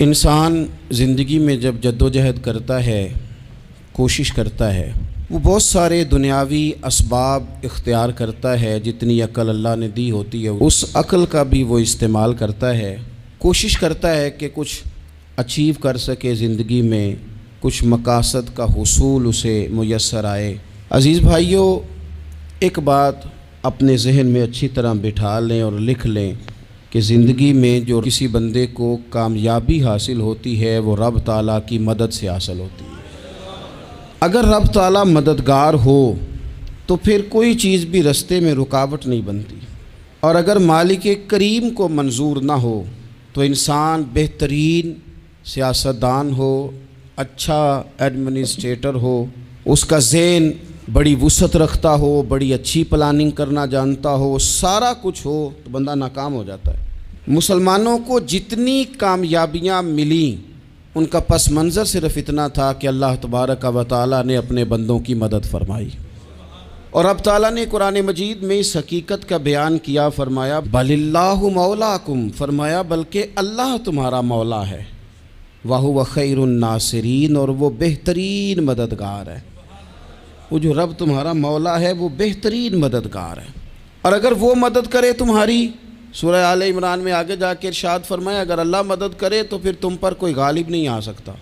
انسان زندگی میں جب جدوجہد کرتا ہے، کوشش کرتا ہے، وہ بہت سارے دنیاوی اسباب اختیار کرتا ہے۔ جتنی عقل اللہ نے دی ہوتی ہے اس عقل کا بھی وہ استعمال کرتا ہے، کوشش کرتا ہے کہ کچھ اچیو کر سکے زندگی میں، کچھ مقاصد کا حصول اسے میسر آئے۔ عزیز بھائیوں، ایک بات اپنے ذہن میں اچھی طرح بٹھا لیں اور لکھ لیں کہ زندگی میں جو کسی بندے کو کامیابی حاصل ہوتی ہے وہ رب تعالیٰ کی مدد سے حاصل ہوتی ہے۔ اگر رب تعالیٰ مددگار ہو تو پھر کوئی چیز بھی رستے میں رکاوٹ نہیں بنتی، اور اگر مالک کریم کو منظور نہ ہو تو انسان بہترین سیاستدان ہو، اچھا ایڈمنسٹریٹر ہو، اس کا ذہن بڑی وسعت رکھتا ہو، بڑی اچھی پلاننگ کرنا جانتا ہو، سارا کچھ ہو، تو بندہ ناکام ہو جاتا ہے۔ مسلمانوں کو جتنی کامیابیاں ملیں ان کا پس منظر صرف اتنا تھا کہ اللہ تبارک و تعالیٰ نے اپنے بندوں کی مدد فرمائی، اور اب تعالیٰ نے قرآن مجید میں اس حقیقت کا بیان کیا، فرمایا بل اللہ مولاکم، فرمایا بلکہ اللہ تمہارا مولا ہے، وَهُوَ خَيْرُ النَّاصِرِينَ، اور وہ بہترین مددگار ہے۔ وہ جو رب تمہارا مولا ہے وہ بہترین مددگار ہے، اور اگر وہ مدد کرے تمہاری، سورہ آل عمران میں آگے جا کے ارشاد فرمایا اگر اللہ مدد کرے تو پھر تم پر کوئی غالب نہیں آ سکتا،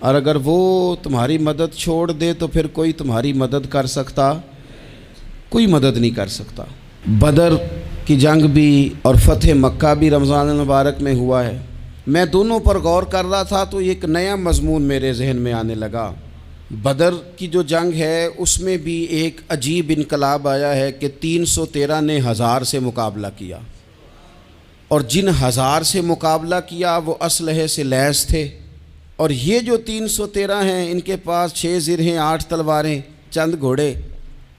اور اگر وہ تمہاری مدد چھوڑ دے تو پھر کوئی تمہاری مدد کر سکتا، کوئی مدد نہیں کر سکتا۔ بدر کی جنگ بھی اور فتح مکہ بھی رمضان المبارک میں ہوا ہے۔ میں دونوں پر غور کر رہا تھا تو ایک نیا مضمون میرے ذہن میں آنے لگا۔ بدر کی جو جنگ ہے اس میں بھی ایک عجیب انقلاب آیا ہے کہ 313 نے 1000 سے مقابلہ کیا، اور جن 1000 سے مقابلہ کیا وہ اسلحے سے لیس تھے، اور یہ جو 313 ہیں ان کے پاس 6 زرہیں، 8 تلواریں، چند گھوڑے،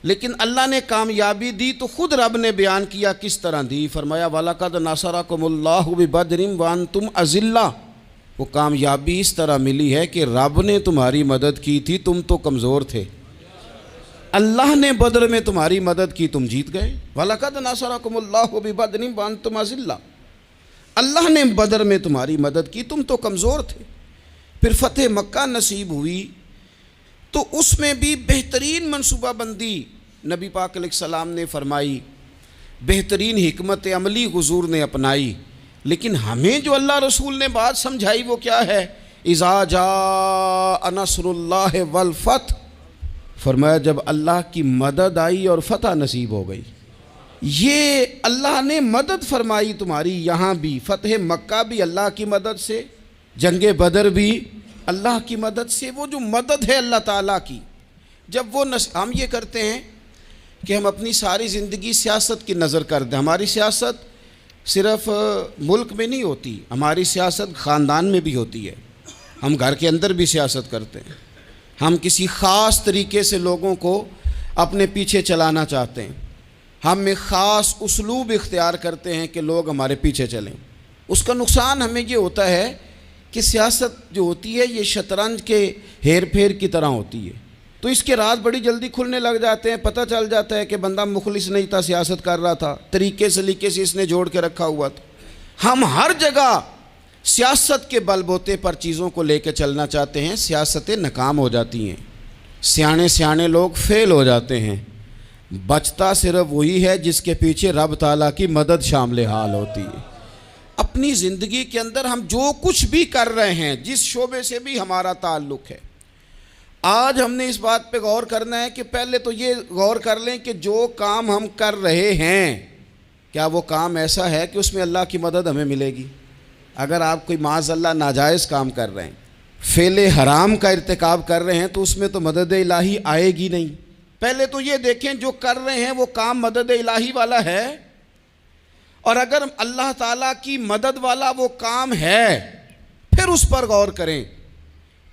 لیکن اللہ نے کامیابی دی تو خود رب نے بیان کیا کس طرح دی، فرمایا وَلَقَدْ نَصَرَكُمُ اللَّهُ بِبَدْرٍ وَأَنْتُمْ أَذِلَّةٌ۔ وہ کامیابی اس طرح ملی ہے کہ رب نے تمہاری مدد کی تھی، تم تو کمزور تھے، اللہ نے بدر میں تمہاری مدد کی، تم جیت گئے۔ وَلَقَدْ نَصَرَكُمُ اللَّهُ بِبَدْرٍ وَأَنْتُمْ أَذِلَّةٌ، اللہ نے بدر میں تمہاری مدد کی، تم تو کمزور تھے۔ پھر فتح مکہ نصیب ہوئی تو اس میں بھی بہترین منصوبہ بندی نبی پاک علیہ السلام نے فرمائی، بہترین حکمت عملی حضور نے اپنائی، لیکن ہمیں جو اللہ رسول نے بات سمجھائی وہ کیا ہے؟ اذا جاء نصر اللہ والفتح، فرمایا جب اللہ کی مدد آئی اور فتح نصیب ہو گئی۔ یہ اللہ نے مدد فرمائی تمہاری، یہاں بھی فتح مکہ بھی اللہ کی مدد سے، جنگ بدر بھی اللہ کی مدد سے۔ وہ جو مدد ہے اللہ تعالیٰ کی، جب وہ ہم یہ کرتے ہیں کہ ہم اپنی ساری زندگی سیاست کی نظر کر دیں، ہماری سیاست صرف ملک میں نہیں ہوتی، ہماری سیاست خاندان میں بھی ہوتی ہے، ہم گھر کے اندر بھی سیاست کرتے ہیں، ہم کسی خاص طریقے سے لوگوں کو اپنے پیچھے چلانا چاہتے ہیں، ہم ایک خاص اسلوب اختیار کرتے ہیں کہ لوگ ہمارے پیچھے چلیں۔ اس کا نقصان ہمیں یہ ہوتا ہے کہ سیاست جو ہوتی ہے یہ شطرنج کے ہیر پھیر کی طرح ہوتی ہے، تو اس کے راز بڑی جلدی کھلنے لگ جاتے ہیں، پتہ چل جاتا ہے کہ بندہ مخلص نہیں تھا، سیاست کر رہا تھا، طریقے سلیقے سے اس نے جوڑ کے رکھا ہوا تھا۔ ہم ہر جگہ سیاست کے بل بوتے پر چیزوں کو لے کے چلنا چاہتے ہیں، سیاستیں ناکام ہو جاتی ہیں، سیانے لوگ فیل ہو جاتے ہیں، بچتا صرف وہی ہے جس کے پیچھے رب تعالیٰ کی مدد شامل حال ہوتی ہے۔ اپنی زندگی کے اندر ہم جو کچھ بھی کر رہے ہیں، جس شعبے سے بھی ہمارا تعلق ہے، آج ہم نے اس بات پہ غور کرنا ہے کہ پہلے تو یہ غور کر لیں کہ جو کام ہم کر رہے ہیں کیا وہ کام ایسا ہے کہ اس میں اللہ کی مدد ہمیں ملے گی؟ اگر آپ کوئی معاذ اللہ ناجائز کام کر رہے ہیں، فعل حرام کا ارتکاب کر رہے ہیں، تو اس میں تو مدد الہی آئے گی نہیں۔ پہلے تو یہ دیکھیں جو کر رہے ہیں وہ کام مدد الہی والا ہے، اور اگر اللہ تعالیٰ کی مدد والا وہ کام ہے پھر اس پر غور کریں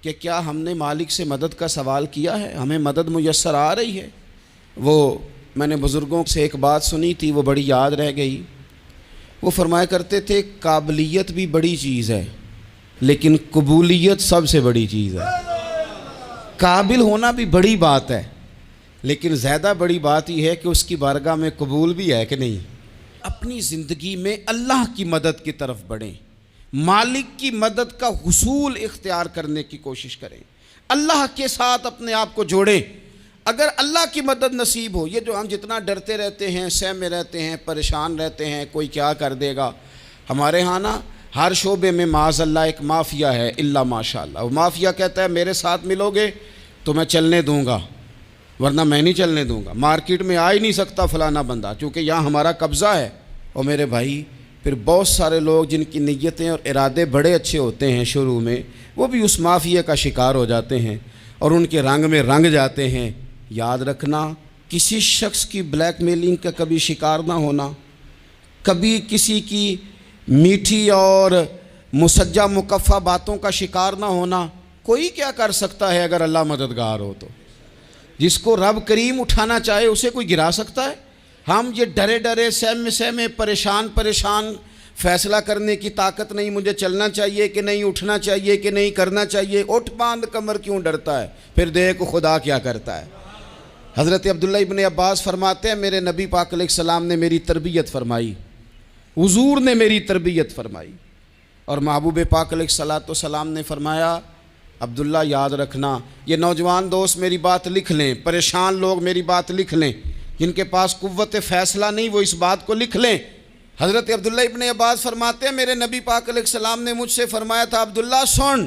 کہ کیا ہم نے مالک سے مدد کا سوال کیا ہے، ہمیں مدد میسر آ رہی ہے۔ وہ میں نے بزرگوں سے ایک بات سنی تھی، وہ بڑی یاد رہ گئی۔ وہ فرمایا کرتے تھے قابلیت بھی بڑی چیز ہے لیکن قبولیت سب سے بڑی چیز ہے۔ قابل ہونا بھی بڑی بات ہے لیکن زیادہ بڑی بات یہ ہے کہ اس کی بارگاہ میں قبول بھی ہے کہ نہیں۔ اپنی زندگی میں اللہ کی مدد کی طرف بڑھیں، مالک کی مدد کا حصول اختیار کرنے کی کوشش کریں، اللہ کے ساتھ اپنے آپ کو جوڑیں۔ اگر اللہ کی مدد نصیب ہو، یہ جو ہم جتنا ڈرتے رہتے ہیں، سہمے رہتے ہیں، پریشان رہتے ہیں کوئی کیا کر دے گا، ہمارے ہاں نا ہر شعبے میں معاذ اللہ ایک مافیا ہے، الا ماشاء اللہ۔ وہ مافیا کہتا ہے میرے ساتھ ملو گے تو میں چلنے دوں گا، ورنہ میں نہیں چلنے دوں گا، مارکیٹ میں آ ہی نہیں سکتا فلانا بندہ، چونکہ یہاں ہمارا قبضہ ہے۔ اور میرے بھائی پھر بہت سارے لوگ جن کی نیتیں اور ارادے بڑے اچھے ہوتے ہیں شروع میں، وہ بھی اس مافیا کا شکار ہو جاتے ہیں اور ان کے رنگ میں رنگ جاتے ہیں۔ یاد رکھنا، کسی شخص کی بلیک میلنگ کا کبھی شکار نہ ہونا، کبھی کسی کی میٹھی اور مسجع مکفہ باتوں کا شکار نہ ہونا۔ کوئی کیا کر سکتا ہے اگر اللہ مددگار ہو تو؟ جس کو رب کریم اٹھانا چاہے اسے کوئی گرا سکتا ہے؟ ہم یہ ڈرے ڈرے سہمے پریشان فیصلہ کرنے کی طاقت نہیں، مجھے چلنا چاہیے کہ نہیں، اٹھنا چاہیے کہ نہیں، کرنا چاہیے، اٹھ باندھ کمر کیوں ڈرتا ہے؟ پھر دیکھ خدا کیا کرتا ہے۔ حضرت عبداللہ ابن عباس فرماتے ہیں میرے نبی پاک علیہ السلام نے میری تربیت فرمائی، حضور نے میری تربیت فرمائی، اور محبوب پاک علیہ السلام نے فرمایا عبداللہ یاد رکھنا، یہ نوجوان دوست میری بات لکھ لیں، پریشان لوگ میری بات لکھ لیں، جن کے پاس قوت فیصلہ نہیں وہ اس بات کو لکھ لیں۔ حضرت عبداللہ ابن عباس فرماتے ہیں میرے نبی پاک علیہ السلام نے مجھ سے فرمایا تھا عبداللہ سن،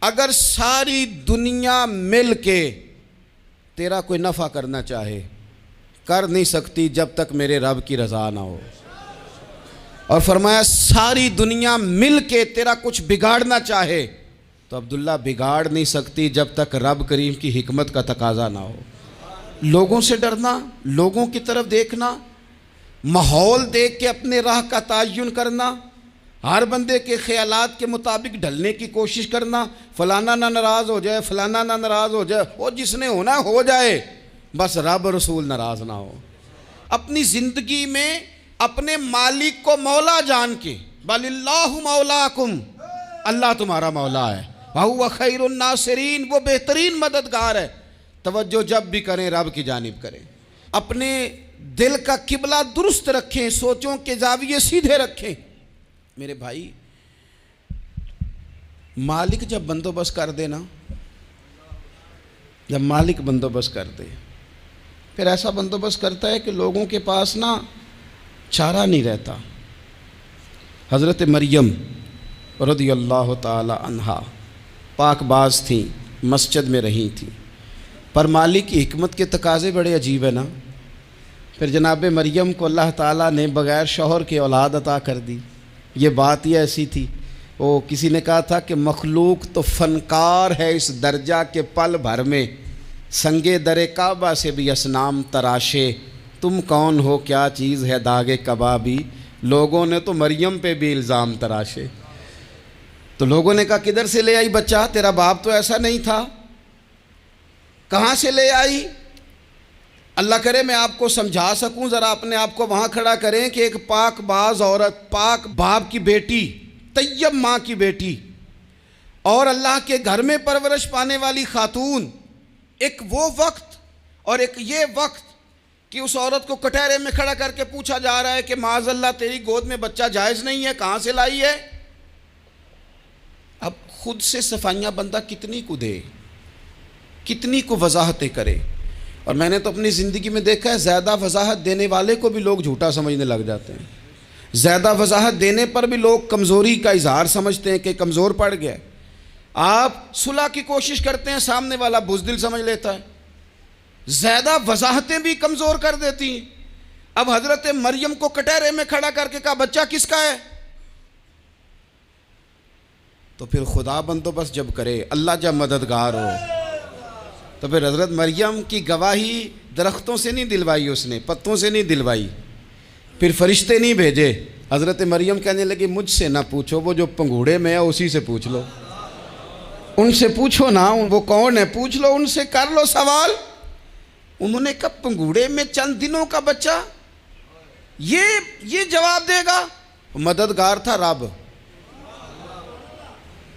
اگر ساری دنیا مل کے تیرا کوئی نفع کرنا چاہے کر نہیں سکتی جب تک میرے رب کی رضا نہ ہو، اور فرمایا ساری دنیا مل کے تیرا کچھ بگاڑنا چاہے تو عبداللہ بگاڑ نہیں سکتی جب تک رب کریم کی حکمت کا تقاضا نہ ہو۔ لوگوں سے ڈرنا، لوگوں کی طرف دیکھنا، ماحول دیکھ کے اپنے راہ کا تعین کرنا، ہر بندے کے خیالات کے مطابق ڈھلنے کی کوشش کرنا، فلانا نہ ناراض ہو جائے، فلانا نہ ناراض ہو جائے، وہ جس نے ہونا ہو جائے، بس رب رسول ناراض نہ ہو۔ اپنی زندگی میں اپنے مالک کو مولا جان کے، بل اللہ مولاکم، اللہ تمہارا مولا ہے، وَهُوَ خَيْرُ النَّاصِرِينَ، وہ بہترین مددگار ہے۔ توجہ جب بھی کریں رب کی جانب کریں، اپنے دل کا قبلہ درست رکھیں، سوچوں کے زاویے سیدھے رکھیں۔ میرے بھائی مالک جب بندوبست کر دے نا، جب مالک بندوبست کر دے پھر ایسا بندوبست کرتا ہے کہ لوگوں کے پاس نا چارہ نہیں رہتا۔ حضرت مریم رضی اللہ تعالی عنہا پاک باز تھیں، مسجد میں رہی تھیں، پر مالک کی حکمت کے تقاضے بڑے عجیب ہیں نا۔ پھر جناب مریم کو اللہ تعالیٰ نے بغیر شوہر کے اولاد عطا کر دی۔ یہ بات ہی ایسی تھی، وہ کسی نے کہا تھا کہ مخلوق تو فنکار ہے اس درجہ کے پل بھر میں سنگے در کعبہ سے بھی اصنام تراشے، تم کون ہو کیا چیز ہے داغ کبابی، لوگوں نے تو مریم پہ بھی الزام تراشے۔ تو لوگوں نے کہا کدھر سے لے آئی بچہ، تیرا باپ تو ایسا نہیں تھا، کہاں سے لے آئی؟ اللہ کرے میں آپ کو سمجھا سکوں، ذرا اپنے آپ کو وہاں کھڑا کریں کہ ایک پاک باز عورت، پاک باپ کی بیٹی، طیب ماں کی بیٹی، اور اللہ کے گھر میں پرورش پانے والی خاتون، ایک وہ وقت اور ایک یہ وقت کہ اس عورت کو کٹہرے میں کھڑا کر کے پوچھا جا رہا ہے کہ معاذ اللہ تیری گود میں بچہ جائز نہیں ہے، کہاں سے لائی ہے؟ اب خود سے صفائیاں بندہ کتنی کو دے، کتنی کو وضاحتیں کرے۔ اور میں نے تو اپنی زندگی میں دیکھا ہے زیادہ وضاحت دینے والے کو بھی لوگ جھوٹا سمجھنے لگ جاتے ہیں، زیادہ وضاحت دینے پر بھی لوگ کمزوری کا اظہار سمجھتے ہیں کہ کمزور پڑ گیا۔ آپ صلح کی کوشش کرتے ہیں، سامنے والا بزدل سمجھ لیتا ہے، زیادہ وضاحتیں بھی کمزور کر دیتی ہیں۔ اب حضرت مریم کو کٹہرے میں کھڑا کر کے کہا بچہ کس کا ہے؟ تو پھر خدا بندوبست جب کرے، اللہ جب مددگار ہو، تو پھر حضرت مریم کی گواہی درختوں سے نہیں دلوائی، اس نے پتوں سے نہیں دلوائی، پھر فرشتے نہیں بھیجے۔ حضرت مریم کہنے لگی مجھ سے نہ پوچھو، وہ جو پنگوڑے میں ہے اسی سے پوچھ لو، ان سے پوچھو نا، وہ کون ہے پوچھ لو، ان سے کر لو سوال۔ انہوں نے کہا پنگوڑے میں چند دنوں کا بچہ یہ جواب دے گا؟ مددگار تھا رب،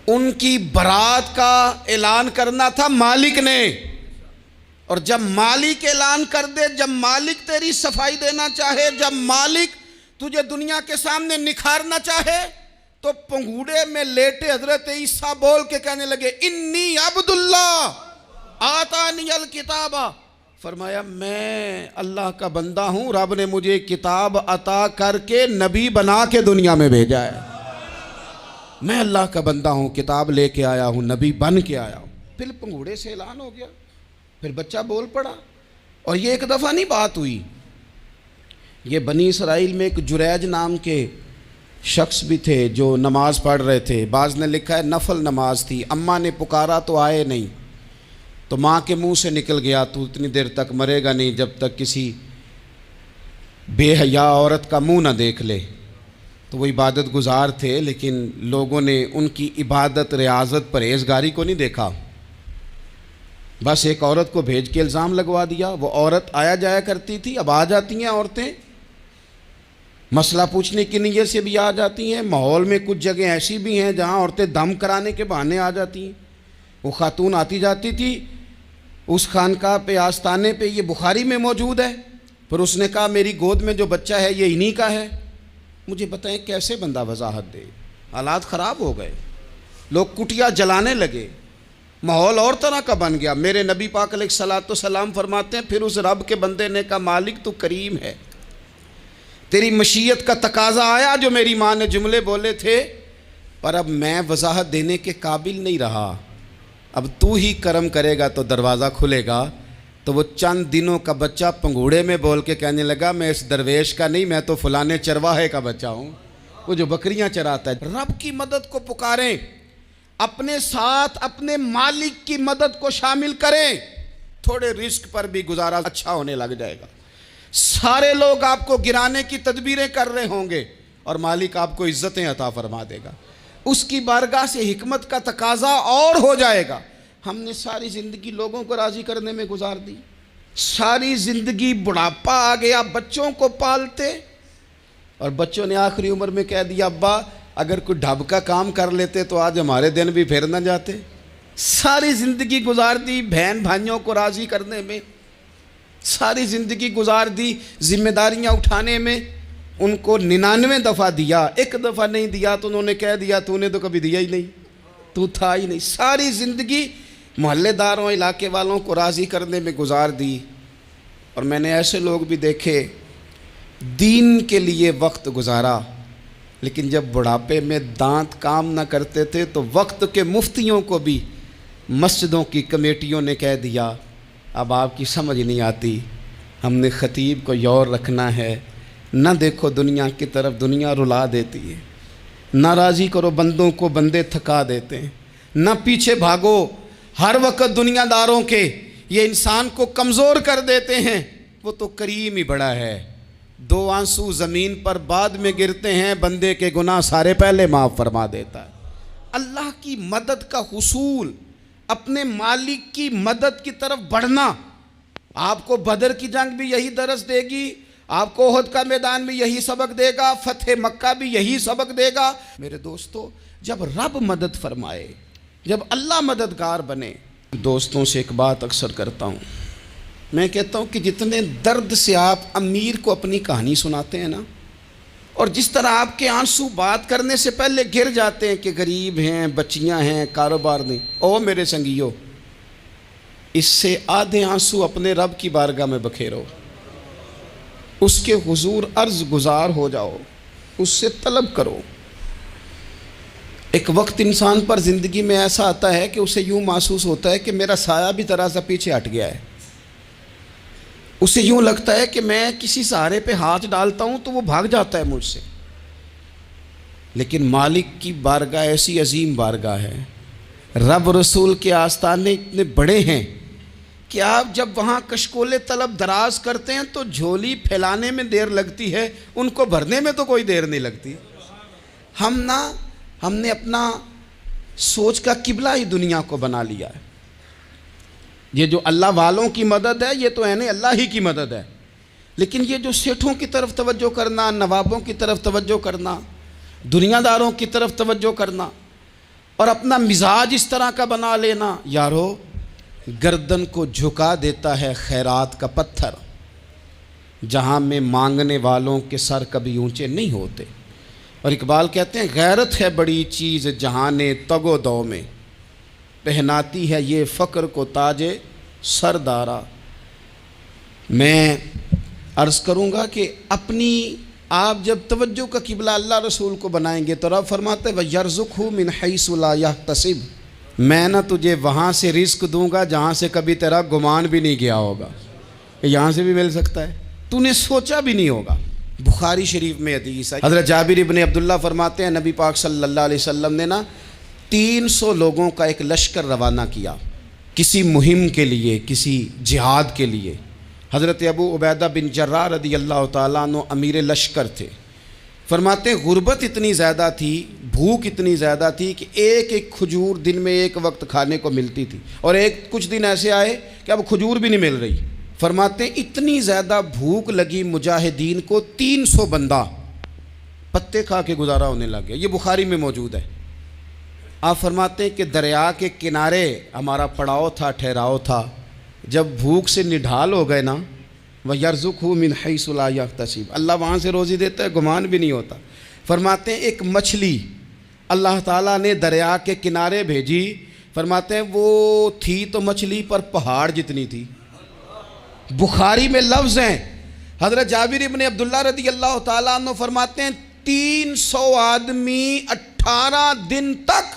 ان کی برات کا اعلان کرنا تھا مالک نے، اور جب مالک اعلان کر دے، جب مالک تیری صفائی دینا چاہے، جب مالک تجھے دنیا کے سامنے نکھارنا چاہے، تو پنگوڑے میں لیٹے حضرت عیسیٰ بول کے کہنے لگے انی عبداللہ آتانی الکتابہ، فرمایا میں اللہ کا بندہ ہوں، رب نے مجھے کتاب عطا کر کے نبی بنا کے دنیا میں بھیجا ہے، میں اللہ کا بندہ ہوں، کتاب لے کے آیا ہوں، نبی بن کے آیا ہوں۔ پھر پنگوڑے سے اعلان ہو گیا، پھر بچہ بول پڑا، اور یہ ایک دفعہ نہیں بات ہوئی۔ یہ بنی اسرائیل میں ایک جریج نام کے شخص بھی تھے جو نماز پڑھ رہے تھے، بعض نے لکھا ہے نفل نماز تھی، اماں نے پکارا تو آئے نہیں، تو ماں کے منہ سے نکل گیا تو اتنی دیر تک مرے گا نہیں جب تک کسی بے حیا عورت کا منہ نہ دیکھ لے۔ تو وہ عبادت گزار تھے، لیکن لوگوں نے ان کی عبادت، ریاضت، پرہیزگاری کو نہیں دیکھا، بس ایک عورت کو بھیج کے الزام لگوا دیا۔ وہ عورت آیا جایا کرتی تھی، اب آ جاتی ہیں عورتیں، مسئلہ پوچھنے کی نیت سے بھی آ جاتی ہیں۔ ماحول میں کچھ جگہ ایسی بھی ہیں جہاں عورتیں دم کرانے کے بہانے آ جاتی ہیں۔ وہ خاتون آتی جاتی تھی اس خانقاہ پہ، آستانے پہ، یہ بخاری میں موجود ہے، پھر اس نے کہا میری گود میں جو بچہ ہے یہ انہی کا ہے۔ مجھے بتائیں کیسے بندہ وضاحت دے؟ حالات خراب ہو گئے، لوگ کٹیا جلانے لگے، ماحول اور طرح کا بن گیا۔ میرے نبی پاک علیہ الصلوۃ والسلام فرماتے ہیں پھر اس رب کے بندے نے کہا مالک تو کریم ہے، تیری مشیت کا تقاضا آیا جو میری ماں نے جملے بولے تھے، پر اب میں وضاحت دینے کے قابل نہیں رہا، اب تو ہی کرم کرے گا تو دروازہ کھلے گا۔ تو وہ چند دنوں کا بچہ پنگوڑے میں بول کے کہنے لگا میں اس درویش کا نہیں، میں تو فلانے چرواہے کا بچہ ہوں، وہ جو بکریاں چراتا ہے۔ رب کی مدد کو پکاریں، اپنے ساتھ اپنے مالک کی مدد کو شامل کریں، تھوڑے رزق پر بھی گزارا اچھا ہونے لگ جائے گا۔ سارے لوگ آپ کو گرانے کی تدبیریں کر رہے ہوں گے اور مالک آپ کو عزتیں عطا فرما دے گا، اس کی بارگاہ سے حکمت کا تقاضا اور ہو جائے گا۔ ہم نے ساری زندگی لوگوں کو راضی کرنے میں گزار دی، ساری زندگی بڑھاپا آ گیا بچوں کو پالتے، اور بچوں نے آخری عمر میں کہہ دیا ابا اگر کوئی ڈھب کا کام کر لیتے تو آج ہمارے دن بھی پھر نہ جاتے۔ ساری زندگی گزار دی بہن بھائیوں کو راضی کرنے میں، ساری زندگی گزار دی ذمہ داریاں اٹھانے میں، ان کو 99 دفعہ دیا، ایک دفعہ نہیں دیا تو انہوں نے کہہ دیا تو نے تو کبھی دیا ہی نہیں، تو تھا ہی نہیں۔ ساری زندگی محلے داروں، علاقے والوں کو راضی کرنے میں گزار دی۔ اور میں نے ایسے لوگ بھی دیکھے دین کے لیے وقت گزارا، لیکن جب بڑھاپے میں دانت کام نہ کرتے تھے تو وقت کے مفتیوں کو بھی مسجدوں کی کمیٹیوں نے کہہ دیا اب آپ کی سمجھ نہیں آتی، ہم نے خطیب کو یور رکھنا ہے، نہ دیکھو دنیا کی طرف، دنیا رلا دیتی ہے، نہ راضی کرو بندوں کو، بندے تھکا دیتے ہیں، نہ پیچھے بھاگو ہر وقت دنیا داروں کے، یہ انسان کو کمزور کر دیتے ہیں۔ وہ تو کریم ہی بڑا ہے، 2 آنسو زمین پر بعد میں گرتے ہیں، بندے کے گناہ سارے پہلے معاف فرما دیتا ہے۔ اللہ کی مدد کا حصول، اپنے مالک کی مدد کی طرف بڑھنا، آپ کو بدر کی جنگ بھی یہی درس دے گی، آپ کو احد کا میدان بھی یہی سبق دے گا، فتح مکہ بھی یہی سبق دے گا۔ میرے دوستو جب رب مدد فرمائے، جب اللہ مددگار بنے، دوستوں سے ایک بات اکثر کرتا ہوں، میں کہتا ہوں کہ جتنے درد سے آپ امیر کو اپنی کہانی سناتے ہیں نا، اور جس طرح آپ کے آنسو بات کرنے سے پہلے گر جاتے ہیں کہ غریب ہیں، بچیاں ہیں، کاروبار نہیں، او میرے سنگیو، اس سے آدھے آنسو اپنے رب کی بارگاہ میں بکھیرو، اس کے حضور عرض گزار ہو جاؤ، اس سے طلب کرو۔ ایک وقت انسان پر زندگی میں ایسا آتا ہے کہ اسے یوں محسوس ہوتا ہے کہ میرا سایہ بھی ذرا سا پیچھے ہٹ گیا ہے، اسے یوں لگتا ہے کہ میں کسی سہارے پہ ہاتھ ڈالتا ہوں تو وہ بھاگ جاتا ہے مجھ سے، لیکن مالک کی بارگاہ ایسی عظیم بارگاہ ہے، رب رسول کے آستانے اتنے بڑے ہیں کہ آپ جب وہاں کشکول طلب دراز کرتے ہیں تو جھولی پھیلانے میں دیر لگتی ہے، ان کو بھرنے میں تو کوئی دیر نہیں لگتی۔ ہم نے اپنا سوچ کا قبلہ ہی دنیا کو بنا لیا ہے۔ یہ جو اللہ والوں کی مدد ہے یہ تو یعنی اللہ ہی کی مدد ہے، لیکن یہ جو سیٹھوں کی طرف توجہ کرنا، نوابوں کی طرف توجہ کرنا، دنیا داروں کی طرف توجہ کرنا، اور اپنا مزاج اس طرح کا بنا لینا، یارو گردن کو جھکا دیتا ہے خیرات کا پتھر، جہاں میں مانگنے والوں کے سر کبھی اونچے نہیں ہوتے۔ اور اقبال کہتے ہیں غیرت ہے بڑی چیز جہان تگ و دو میں، پہناتی ہے یہ فقر کو تاج سردارا۔ میں عرض کروں گا کہ اپنی آپ جب توجہ کا قبلہ اللہ رسول کو بنائیں گے تو رب فرماتے ہیں وَيَرْزُقْهُ مِنْ حَيْثُ لَا يَحْتَسِبُ، میں نہ تجھے وہاں سے رزق دوں گا جہاں سے کبھی تیرا گمان بھی نہیں گیا ہوگا، یہاں سے بھی مل سکتا ہے، تو نے سوچا بھی نہیں ہوگا۔ بخاری شریف میں حدیث ہے، حضرت جابر ابن عبداللہ فرماتے ہیں نبی پاک صلی اللہ علیہ وسلم نے 300 لوگوں کا ایک لشکر روانہ کیا کسی مہم کے لیے، کسی جہاد کے لیے۔ حضرت ابو عبیدہ بن جراح رضی اللہ تعالیٰ عنہ امیر لشکر تھے۔ فرماتے ہیں غربت اتنی زیادہ تھی، بھوک اتنی زیادہ تھی کہ ایک ایک کھجور دن میں ایک وقت کھانے کو ملتی تھی، اور کچھ دن ایسے آئے کہ اب کھجور بھی نہیں مل رہی۔ فرماتے ہیں اتنی زیادہ بھوک لگی مجاہدین کو 300 بندہ پتے کھا کے گزارا ہونے لگ گیا۔ یہ بخاری میں موجود ہے۔ آپ فرماتے ہیں کہ دریا کے کنارے ہمارا پڑاؤ تھا، ٹھہراؤ تھا، جب بھوک سے نڈھال ہو گئے نا وَيَرْزُقْهُ مِنْ حَيْثُ لَا يَحْتَسِبُ، اللہ وہاں سے روزی دیتا ہے، گمان بھی نہیں ہوتا۔ فرماتے ہیں ایک مچھلی اللہ تعالیٰ نے دریا کے کنارے بھیجی، فرماتے ہیں وہ تھی تو مچھلی پر پہاڑ جتنی تھی۔ بخاری میں لفظ ہیں، حضرت جابر ابن عبداللہ رضی اللہ تعالیٰ عنہ فرماتے ہیں 300 آدمی 18 دن تک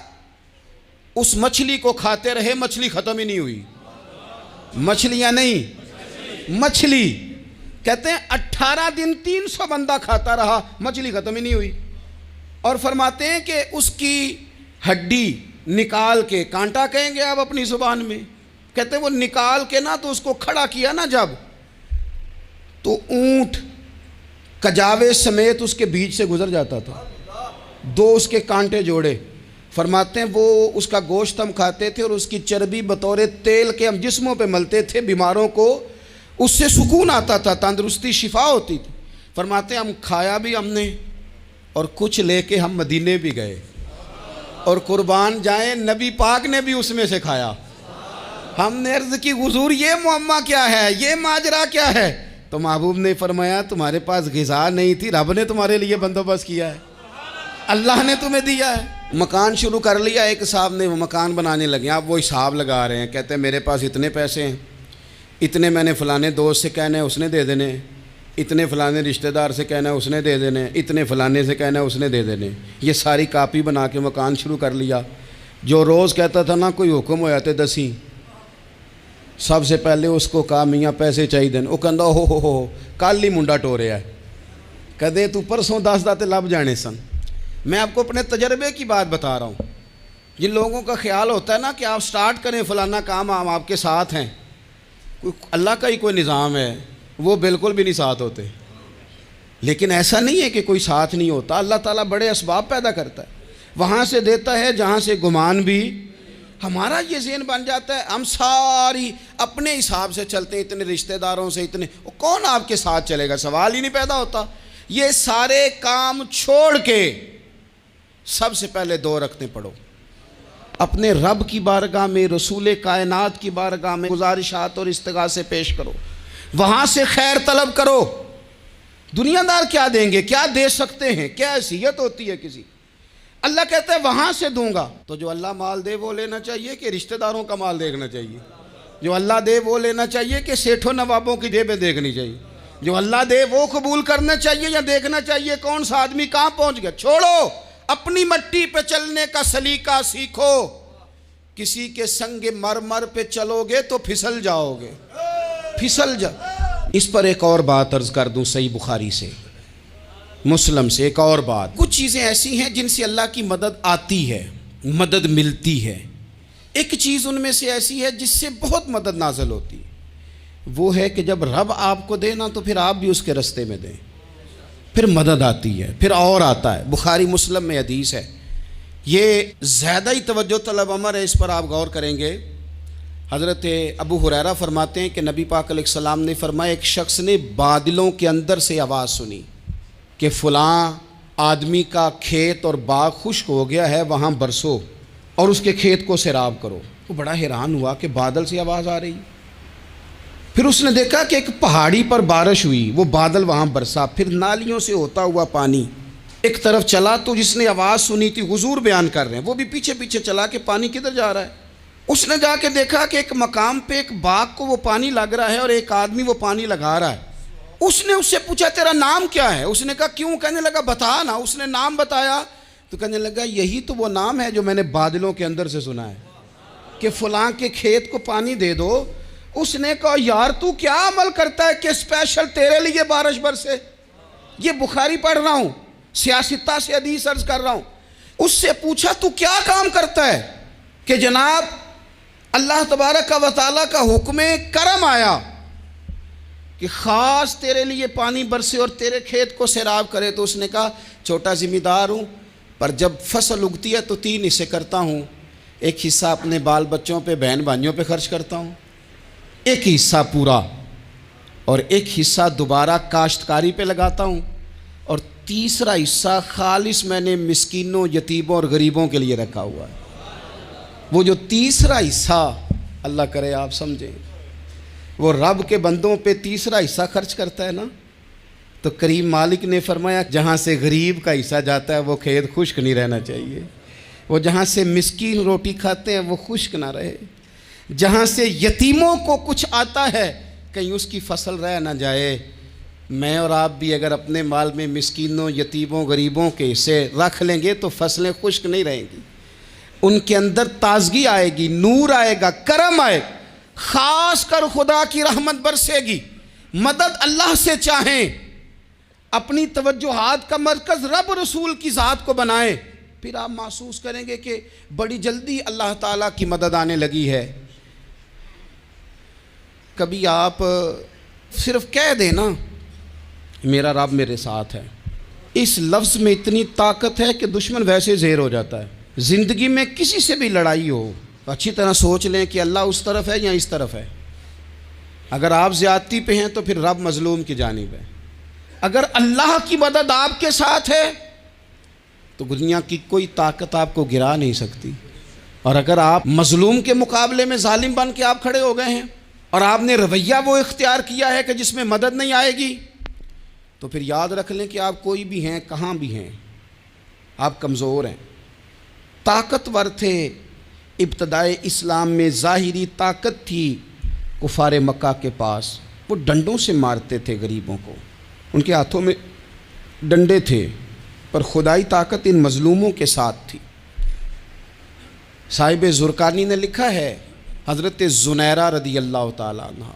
اس مچھلی کو کھاتے رہے، مچھلی ختم ہی نہیں ہوئی۔ مچھلیاں نہیں، مچھلی کہتے ہیں 18 دن 300 بندہ کھاتا رہا، مچھلی ختم ہی نہیں ہوئی۔ اور فرماتے ہیں کہ اس کی ہڈی نکال کے، کانٹا کہیں گے آپ اپنی زبان میں، کہتے ہیں وہ نکال کے نا تو اس کو کھڑا کیا نا جب، تو اونٹ کجاوے سمیت اس کے بیچ سے گزر جاتا تھا، 2 اس کے کانٹے جوڑے۔ فرماتے ہیں وہ اس کا گوشت ہم کھاتے تھے اور اس کی چربی بطور تیل کے ہم جسموں پہ ملتے تھے، بیماروں کو اس سے سکون آتا تھا، تندرستی شفا ہوتی تھی۔ فرماتے ہیں ہم کھایا بھی ہم نے، اور کچھ لے کے ہم مدینے بھی گئے، اور قربان جائیں نبی پاک نے بھی اس میں سے کھایا۔ ہم نے عرض کی حضور یہ معمہ کیا ہے، یہ ماجرا کیا ہے؟ تو محبوب نے فرمایا تمہارے پاس غذا نہیں تھی، رب نے تمہارے لیے بندوبست کیا ہے، اللہ نے تمہیں دیا ہے۔ مکان شروع کر لیا، ایک صاحب نے وہ مکان بنانے لگے، آپ وہ حساب لگا رہے ہیں، کہتے ہیں میرے پاس اتنے پیسے ہیں، اتنے میں نے فلانے دوست سے کہنا ہے اس نے دے دینے، اتنے فلانے رشتہ دار سے کہنا ہے اس نے دے دینے، اتنے فلانے سے کہنا ہے اس نے دے دینے۔ یہ ساری کاپی بنا کے مکان شروع کر لیا۔ جو روز کہتا تھا نا کوئی حکم ہو جاتے 10، سب سے پہلے اس کو کہا میاں پیسے چاہیے دین، وہ کہندا ہو کل ہی منڈا ٹوریا ہے، کدے تو پرسوں 10 داتے لب جانے سن۔ میں آپ کو اپنے تجربے کی بات بتا رہا ہوں۔ جن لوگوں کا خیال ہوتا ہے نا کہ آپ سٹارٹ کریں فلانا کام، ہم آپ کے ساتھ ہیں، اللہ کا ہی کوئی نظام ہے، وہ بالکل بھی نہیں ساتھ ہوتے۔ لیکن ایسا نہیں ہے کہ کوئی ساتھ نہیں ہوتا، اللہ تعالیٰ بڑے اسباب پیدا کرتا ہے، وہاں سے دیتا ہے جہاں سے گمان بھی۔ ہمارا یہ ذہن بن جاتا ہے ہم ساری اپنے حساب سے چلتے ہیں، اتنے رشتہ داروں سے اتنے، کون آپ کے ساتھ چلے گا؟ سوال ہی نہیں پیدا ہوتا۔ یہ سارے کام چھوڑ کے سب سے پہلے 2 رکعتیں پڑھو، اپنے رب کی بارگاہ میں، رسول کائنات کی بارگاہ میں گزارشات اور استغاثے پیش کرو، وہاں سے خیر طلب کرو۔ دنیا دار کیا دیں گے، کیا دے سکتے ہیں، کیا حیثیت ہوتی ہے کسی؟ اللہ کہتا ہے وہاں سے دوں گا۔ تو جو اللہ مال دے وہ لینا چاہیے کہ رشتہ داروں کا مال دیکھنا چاہیے؟ جو اللہ دے وہ لینا چاہیے کہ سیٹھوں نوابوں کی جیبیں دیکھنی چاہیے؟ جو اللہ دے وہ قبول کرنا چاہیے یا دیکھنا چاہیے کون سا آدمی کہاں پہنچ گیا؟ چھوڑو، اپنی مٹی پہ چلنے کا سلیقہ سیکھو۔ کسی کے سنگ مرمر پہ چلو گے تو پھسل جاؤ گے، پھسل جا۔ اس پر ایک اور بات عرض کر دوں، صحیح بخاری سے، مسلم سے ایک اور بات۔ کچھ چیزیں ایسی ہیں جن سے اللہ کی مدد آتی ہے، مدد ملتی ہے۔ ایک چیز ان میں سے ایسی ہے جس سے بہت مدد نازل ہوتی ہے، وہ ہے کہ جب رب آپ کو دے نا تو پھر آپ بھی اس کے رستے میں دیں، پھر مدد آتی ہے، پھر اور آتا ہے۔ بخاری مسلم میں حدیث ہے، یہ زیادہ ہی توجہ طلب امر ہے، اس پر آپ غور کریں گے۔ حضرت ابو ہریرہ فرماتے ہیں کہ نبی پاک علیہ السلام نے فرمایا ایک شخص نے بادلوں کے اندر سے آواز سنی کہ فلاں آدمی کا کھیت اور باغ خشک ہو گیا ہے، وہاں برسو اور اس کے کھیت کو سیراب کرو۔ وہ بڑا حیران ہوا کہ بادل سے آواز آ رہی۔ پھر اس نے دیکھا کہ ایک پہاڑی پر بارش ہوئی، وہ بادل وہاں برسا، پھر نالیوں سے ہوتا ہوا پانی ایک طرف چلا تو جس نے آواز سنی تھی حضور بیان کر رہے ہیں، وہ بھی پیچھے پیچھے چلا کہ پانی کدھر جا رہا ہے۔ اس نے جا کے دیکھا کہ ایک مقام پہ ایک باغ کو وہ پانی لگ رہا ہے اور ایک آدمی وہ پانی لگا رہا ہے۔ اس نے اس سے پوچھا تیرا نام کیا ہے؟ اس نے کہا کیوں؟ کہنے لگا بتا نا۔ اس نے نام بتایا تو کہنے لگا یہی تو وہ نام ہے جو میں نے بادلوں کے اندر سے سنا ہے کہ فلاں کے کھیت کو پانی دے دو۔ اس نے کہا یار تو کیا عمل کرتا ہے کہ اسپیشل تیرے لیے بارش برسے؟ یہ بخاری پڑھ رہا ہوں، سیاستہ سے حدیث عرض کر رہا ہوں۔ اس سے پوچھا تو کیا کام کرتا ہے کہ جناب اللہ تبارک و تعالیٰ کا حکم کرم آیا کہ خاص تیرے لیے پانی برسے اور تیرے کھیت کو سیراب کرے؟ تو اس نے کہا چھوٹا ذمہ دار ہوں، پر جب فصل اگتی ہے تو 3 حصے کرتا ہوں، ایک حصہ اپنے بال بچوں پہ بہن بھائیوں پہ خرچ کرتا ہوں، ایک حصہ پورا، اور ایک حصہ دوبارہ کاشتکاری پہ لگاتا ہوں، اور تیسرا حصہ خالص میں نے مسکینوں، یتیموں اور غریبوں کے لیے رکھا ہوا ہے۔ وہ جو تیسرا حصہ اللہ کرے آپ سمجھیں، وہ رب کے بندوں پہ تیسرا حصہ خرچ کرتا ہے نا، تو کریم مالک نے فرمایا جہاں سے غریب کا حصہ جاتا ہے وہ کھیت خشک نہیں رہنا چاہیے، وہ جہاں سے مسکین روٹی کھاتے ہیں وہ خشک نہ رہے، جہاں سے یتیموں کو کچھ آتا ہے کہیں اس کی فصل رہ نہ جائے۔ میں اور آپ بھی اگر اپنے مال میں مسکینوں، یتیموں، غریبوں کے حصے رکھ لیں گے تو فصلیں خشک نہیں رہیں گی، ان کے اندر تازگی آئے گی، نور آئے گا، کرم آئے گا، خاص کر خدا کی رحمت برسے گی۔ مدد اللہ سے چاہیں، اپنی توجہات کا مرکز رب رسول کی ذات کو بنائیں، پھر آپ محسوس کریں گے کہ بڑی جلدی اللہ تعالیٰ کی مدد آنے لگی ہے۔ کبھی آپ صرف کہہ دیں نا میرا رب میرے ساتھ ہے، اس لفظ میں اتنی طاقت ہے کہ دشمن ویسے زیر ہو جاتا ہے۔ زندگی میں کسی سے بھی لڑائی ہو تو اچھی طرح سوچ لیں کہ اللہ اس طرف ہے یا اس طرف ہے۔ اگر آپ زیادتی پہ ہیں تو پھر رب مظلوم کی جانب ہے۔ اگر اللہ کی مدد آپ کے ساتھ ہے تو دنیا کی کوئی طاقت آپ کو گرا نہیں سکتی، اور اگر آپ مظلوم کے مقابلے میں ظالم بن کے آپ کھڑے ہو گئے ہیں اور آپ نے رویہ وہ اختیار کیا ہے کہ جس میں مدد نہیں آئے گی، تو پھر یاد رکھ لیں کہ آپ کوئی بھی ہیں، کہاں بھی ہیں، آپ کمزور ہیں۔ طاقتور تھے ابتدائے اسلام میں، ظاہری طاقت تھی کفار مکہ کے پاس، وہ ڈنڈوں سے مارتے تھے غریبوں کو، ان کے ہاتھوں میں ڈنڈے تھے، پر خدائی طاقت ان مظلوموں کے ساتھ تھی۔ صاحب زرقانی نے لکھا ہے حضرت زنیرہ رضی اللہ تعالیٰ عنہ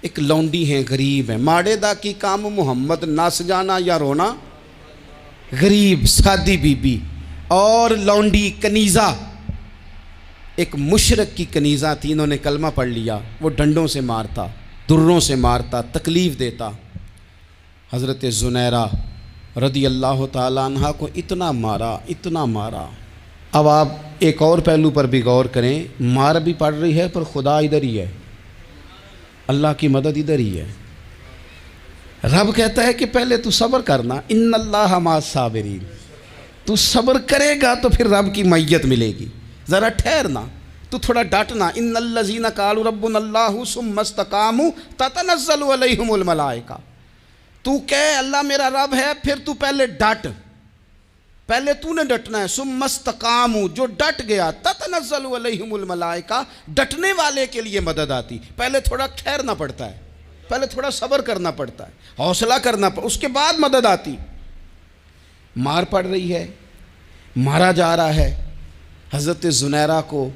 ایک لونڈی ہیں، غریب ہیں، ماڑے دا کی کام محمد ناس جانا یا رونا، غریب سادی بی بی اور لونڈی کنیزہ، ایک مشرک کی کنیزہ تھی، انہوں نے کلمہ پڑھ لیا، وہ ڈنڈوں سے مارتا، دروں سے مارتا، تکلیف دیتا۔ حضرت زنیرہ رضی اللہ تعالیٰ عنہ کو اتنا مارا، اتنا مارا۔ اب آپ ایک اور پہلو پر بھی غور کریں، مار بھی پڑ رہی ہے پر خدا ادھر ہی ہے، اللہ کی مدد ادھر ہی ہے۔ رب کہتا ہے کہ پہلے تو صبر کرنا، ان اللہ مع الصابرین، تو صبر کرے گا تو پھر رب کی معیت ملے گی، ذرا ٹھہرنا، تو تھوڑا ڈٹنا۔ ان الذین قالوا ربنا اللہ ثم استقاموا تتنزل علیہم الملائکہ، تو کہے اللہ میرا رب ہے، پھر تو پہلے ڈٹ، پہلے تو نے ڈٹنا ہے۔ ثم استقاموا، جو ڈٹ گیا، تتنزل علیہم الملائکہ، ڈٹنے والے کے لیے مدد آتی، پہلے تھوڑا ٹھہرنا پڑتا ہے، پہلے تھوڑا صبر کرنا پڑتا ہے، حوصلہ کرنا پڑتا ہے، اس کے بعد مدد آتی۔ مار پڑ رہی ہے، مارا جا رہا ہے حضرت زنیرہ کو،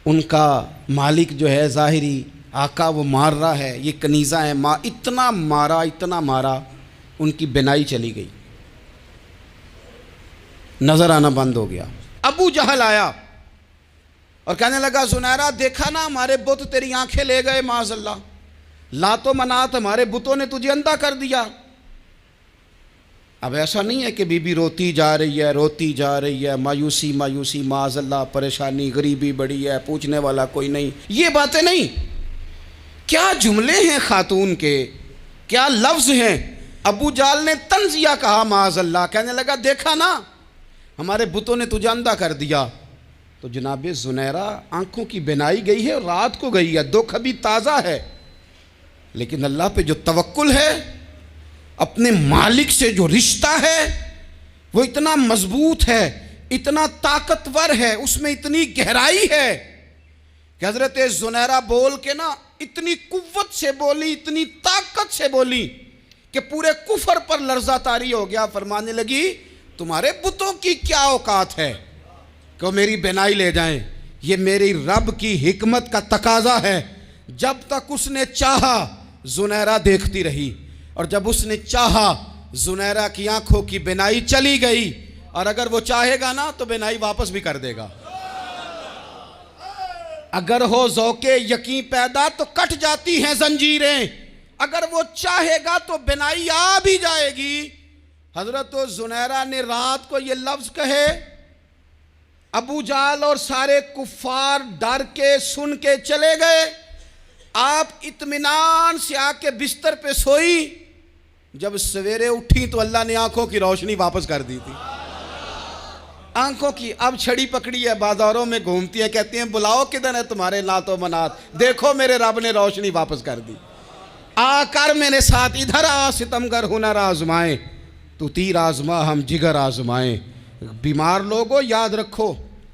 ان کا مالک جو ہے ظاہری آقا وہ مار رہا ہے، یہ کنیزہ ہے، اتنا مارا اتنا مارا، ان کی بینائی چلی گئی، نظر آنا بند ہو گیا۔ ابو جہل آیا اور کہنے لگا زنیرہ دیکھا نا ہمارے بت تیری آنکھیں لے گئے، معاذ اللہ، لات و منات ہمارے بتوں نے تجھے اندھا کر دیا۔ اب ایسا نہیں ہے کہ بی بی روتی جا رہی ہے، روتی جا رہی ہے، مایوسی مایوسی، معاذ اللہ، پریشانی، غریبی بڑی ہے، پوچھنے والا کوئی نہیں، یہ باتیں نہیں۔ کیا جملے ہیں خاتون کے، کیا لفظ ہیں۔ ابو جہل نے تنزیہ کہا، معاذ اللہ، کہنے لگا دیکھا نا ہمارے بتوں نے تجھے اندھا کر دیا۔ تو جناب زنیرہ آنکھوں کی بینائی گئی ہے، رات کو گئی ہے، دکھ ابھی تازہ ہے، لیکن اللہ پہ جو توکل ہے، اپنے مالک سے جو رشتہ ہے، وہ اتنا مضبوط ہے، اتنا طاقتور ہے، اس میں اتنی گہرائی ہے کہ حضرت زنیرہ بول کے نا اتنی قوت سے بولی، اتنی طاقت سے بولی کہ پورے کفر پر لرزہ طاری ہو گیا۔ فرمانے لگی تمہارے بتوں کی کیا اوقات ہے کہ وہ میری بینائی لے جائیں؟ یہ میری رب کی حکمت کا تقاضا ہے۔ جب تک اس نے چاہا زنیرہ دیکھتی رہی، اور جب اس نے چاہا زنیرہ کی آنکھوں کی بینائی چلی گئی، اور اگر وہ چاہے گا نا تو بینائی واپس بھی کر دے گا۔ اگر ہو ذوق یقین پیدا تو کٹ جاتی ہیں زنجیریں، اگر وہ چاہے گا تو بینائی آ بھی جائے گی۔ حضرت زنیرہ نے رات کو یہ لفظ کہے، ابو جہل اور سارے کفار ڈر کے سن کے چلے گئے، آپ اطمینان سے آ کے بستر پہ سوئی۔ جب سویرے اٹھی تو اللہ نے آنکھوں کی روشنی واپس کر دی تھی۔ آنکھوں کی اب چھڑی پکڑی ہے، بازاروں میں گھومتی ہے، کہتی ہیں بلاؤ کدھر ہے تمہارے نعت و منات، دیکھو میرے رب نے روشنی واپس کر دی۔ آ کر میرے ساتھ ادھر آ، ستمگر ہنر آزمائیں، تو تیر آزما ہم جگر آزمائیں۔ بیمار لوگوں یاد رکھو،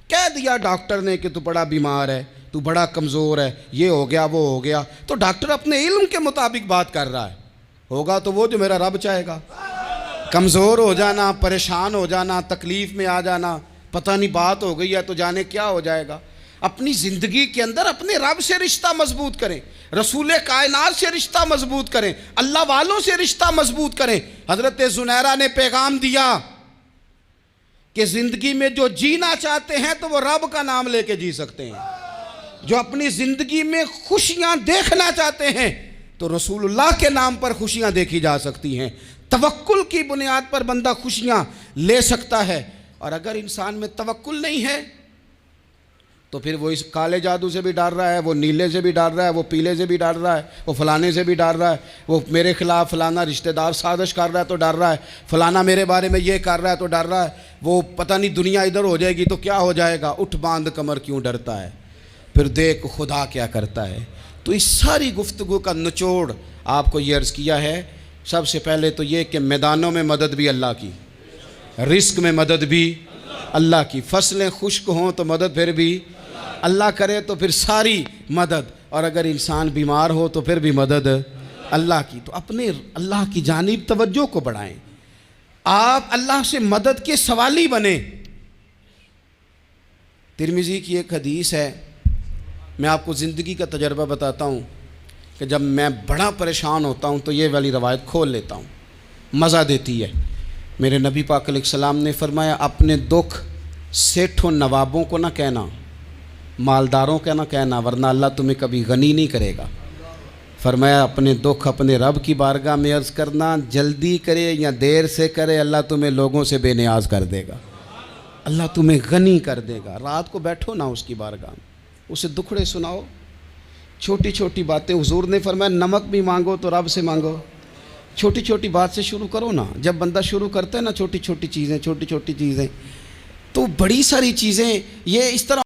کہہ دیا ڈاکٹر نے کہ تو بڑا بیمار ہے، تو بڑا کمزور ہے، یہ ہو گیا وہ ہو گیا، تو ڈاکٹر اپنے علم کے مطابق بات کر رہا ہے، ہوگا تو وہ جو میرا رب چاہے گا۔ کمزور ہو جانا، پریشان ہو جانا، تکلیف میں آ جانا، پتہ نہیں بات ہو گئی ہے تو جانے کیا ہو جائے گا۔ اپنی زندگی کے اندر اپنے رب سے رشتہ مضبوط کریں، رسول کائنات سے رشتہ مضبوط کریں، اللہ والوں سے رشتہ مضبوط کریں۔ حضرت زنیرہ نے پیغام دیا کہ زندگی میں جو جینا چاہتے ہیں تو وہ رب کا نام لے کے جی سکتے ہیں، جو اپنی زندگی میں خوشیاں دیکھنا چاہتے ہیں تو رسول اللہ کے نام پر خوشیاں دیکھی جا سکتی ہیں۔ توکل کی بنیاد پر بندہ خوشیاں لے سکتا ہے، اور اگر انسان میں توکل نہیں ہے تو پھر وہ اس کالے جادو سے بھی ڈر رہا ہے، وہ نیلے سے بھی ڈر رہا ہے، وہ پیلے سے بھی ڈر رہا ہے، وہ فلانے سے بھی ڈر رہا ہے، وہ میرے خلاف فلانا رشتہ دار سازش کر رہا ہے تو ڈر رہا ہے، فلانا میرے بارے میں یہ کر رہا ہے تو ڈر رہا ہے، وہ پتہ نہیں دنیا ادھر ہو جائے گی تو کیا ہو جائے گا، اٹھ باندھ کمر کیوں ڈرتا ہے، پھر دیکھ خدا کیا کرتا ہے۔ تو اس ساری گفتگو کا نچوڑ آپ کو یہ عرض کیا ہے، سب سے پہلے تو یہ کہ میدانوں میں مدد بھی اللہ کی، رزق میں مدد بھی اللہ کی، فصلیں خشک ہوں تو مدد پھر بھی اللہ کرے، تو پھر ساری مدد، اور اگر انسان بیمار ہو تو پھر بھی مدد اللہ کی۔ تو اپنے اللہ کی جانب توجہ کو بڑھائیں، آپ اللہ سے مدد کے سوالی بنیں۔ ترمذی کی ایک حدیث ہے، میں آپ کو زندگی کا تجربہ بتاتا ہوں کہ جب میں بڑا پریشان ہوتا ہوں تو یہ والی روایت کھول لیتا ہوں، مزہ دیتی ہے۔ میرے نبی پاک علیہ السلام نے فرمایا اپنے دکھ سیٹھوں نوابوں کو نہ کہنا، مالداروں کا نہ کہنا، ورنہ اللہ تمہیں کبھی غنی نہیں کرے گا۔ فرمایا اپنے دکھ اپنے رب کی بارگاہ میں عرض کرنا، جلدی کرے یا دیر سے کرے اللہ تمہیں لوگوں سے بے نیاز کر دے گا، اللہ تمہیں غنی کر دے گا۔ رات کو بیٹھو نا اس کی بارگاہ میں، اسے دکھڑے سناؤ، چھوٹی چھوٹی باتیں، حضور نے فرمایا نمک بھی مانگو تو رب سے مانگو، چھوٹی چھوٹی بات سے شروع کرو نا۔ جب بندہ شروع کرتا ہے نا چھوٹی چھوٹی چیزیں تو بڑی ساری چیزیں یہ اس طرح